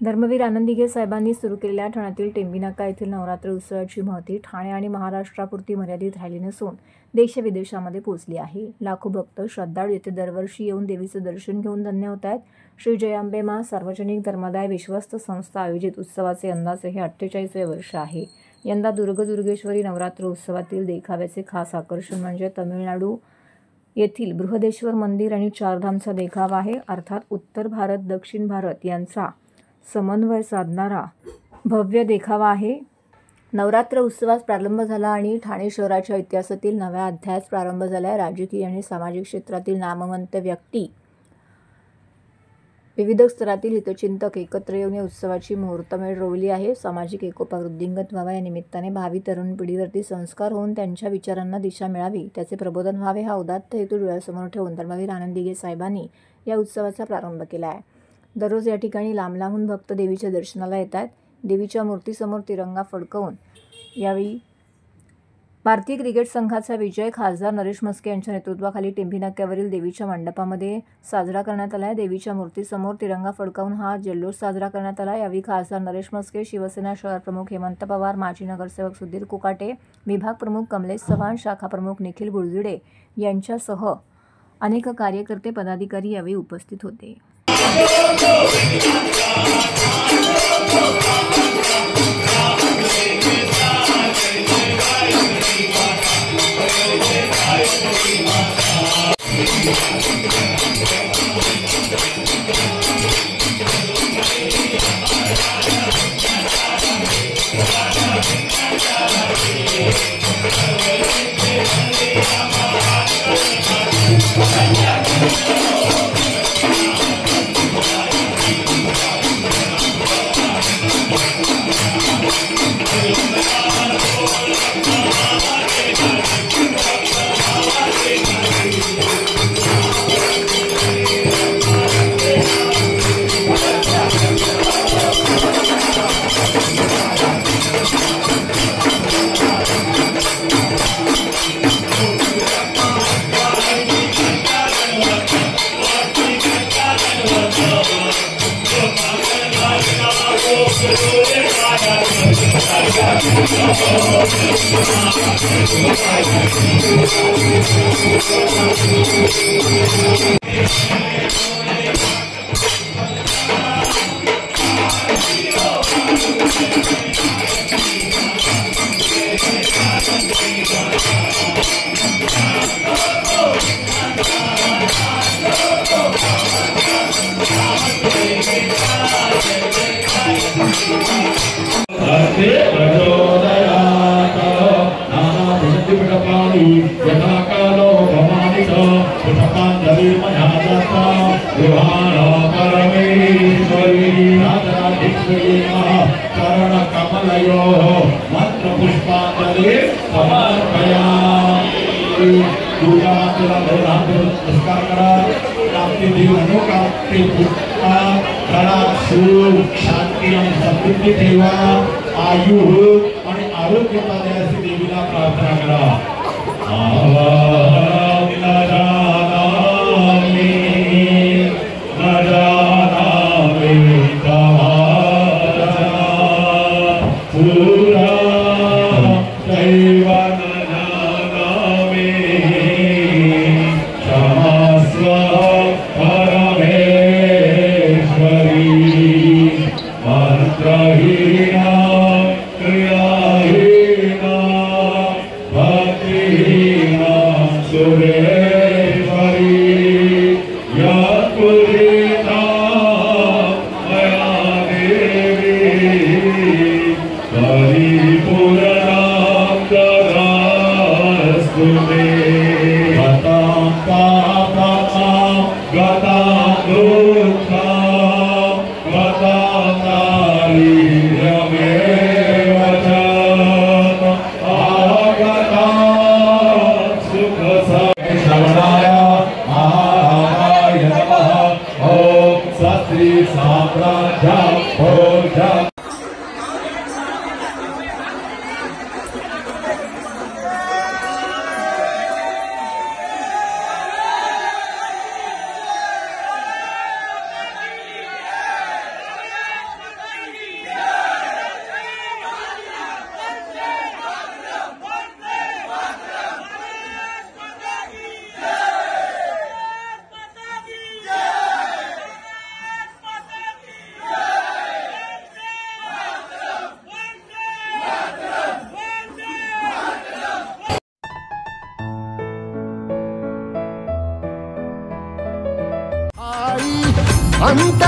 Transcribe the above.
धर्मवीर आनंदीगे साहेबांनी सुरू केलेल्या ठाण्यातील टेंबीनाका येथील नवरात्र उत्सवाची महती ठाणे आणि महाराष्ट्रापुरती मर्यादित राहिली नसून देशविदेशामध्ये पोहोचली आहे। लाखो भक्त श्रद्धाळू येथे दरवर्षी येऊन देवीचे दर्शन घेऊन धन्य होत आहेत। श्री जयांबे मां सार्वजनिक धर्मादाय विश्वस्त संस्था आयोजित उत्सवाचे यंदाचे हे 48वे वर्ष आहे। यंदा दुर्गेश्वरी नवरात्र उत्सवातील देखाव्याचे खास आकर्षण म्हणजे तमिळनाडू येथील बृहदेश्वर मंदिर आणि चारधामचा देखावा आहे। अर्थात उत्तर भारत दक्षिण भारत यांचा समन्वय साधणारा भव्य देखावा आहे। नवरात्र उत्सवास प्रारंभ झाला आणि ठाणे शहराच्या इतिहासातील नव्या अध्यायास प्रारंभ झाला। राजकीय आणि सामाजिक क्षेत्रातील नामवंत व्यक्ती, विविध स्तरातील हितचिंतक एकत्र येऊन या उत्सवाची मुहूर्तमेढ रोवली आहे। सामाजिक एकोपा वृद्धिंगत व्हावा या निमित्ताने भावी तरुण पिढीवरती संस्कार होऊन त्यांच्या विचारांना दिशा मिळावी, त्याचे प्रबोधन व्हावे हा उदात्त हेतू डोळ्यासमोर ठेवून धर्मवीर आनंदीगे साहेबांनी या उत्सवाचा प्रारंभ केला आहे। दररोज या ठिकाणी लांब लांबून भक्त देवीच्या दर्शनाला येतात। देवीच्या मूर्तीसमोर तिरंगा फडकवून यावेळी भारतीय क्रिकेट संघाचा विजय खासदार नरेश म्हस्के यांच्या नेतृत्वाखाली टेंभी नाक्यावरील देवीच्या मंडपामध्ये साजरा करण्यात आला। देवीच्या मूर्तीसमोर तिरंगा फडकावून हा जल्लोष साजरा करण्यात आला। यावेळी खासदार नरेश म्हस्के, शिवसेना शहर प्रमुख हेमंत पवार, माजी नगरसेवक सुधीर कुकाटे, विभाग प्रमुख कमलेश चव्हाण, शाखा प्रमुख निखिल गुळजिडे यांच्यासह अनेक कार्यकर्ते पदाधिकारी यावेळी उपस्थित होते। शांती आणि समृद्धी ठेवा, आयु आणि आरोग्य देण्याची देवीला प्रार्थना करा। संत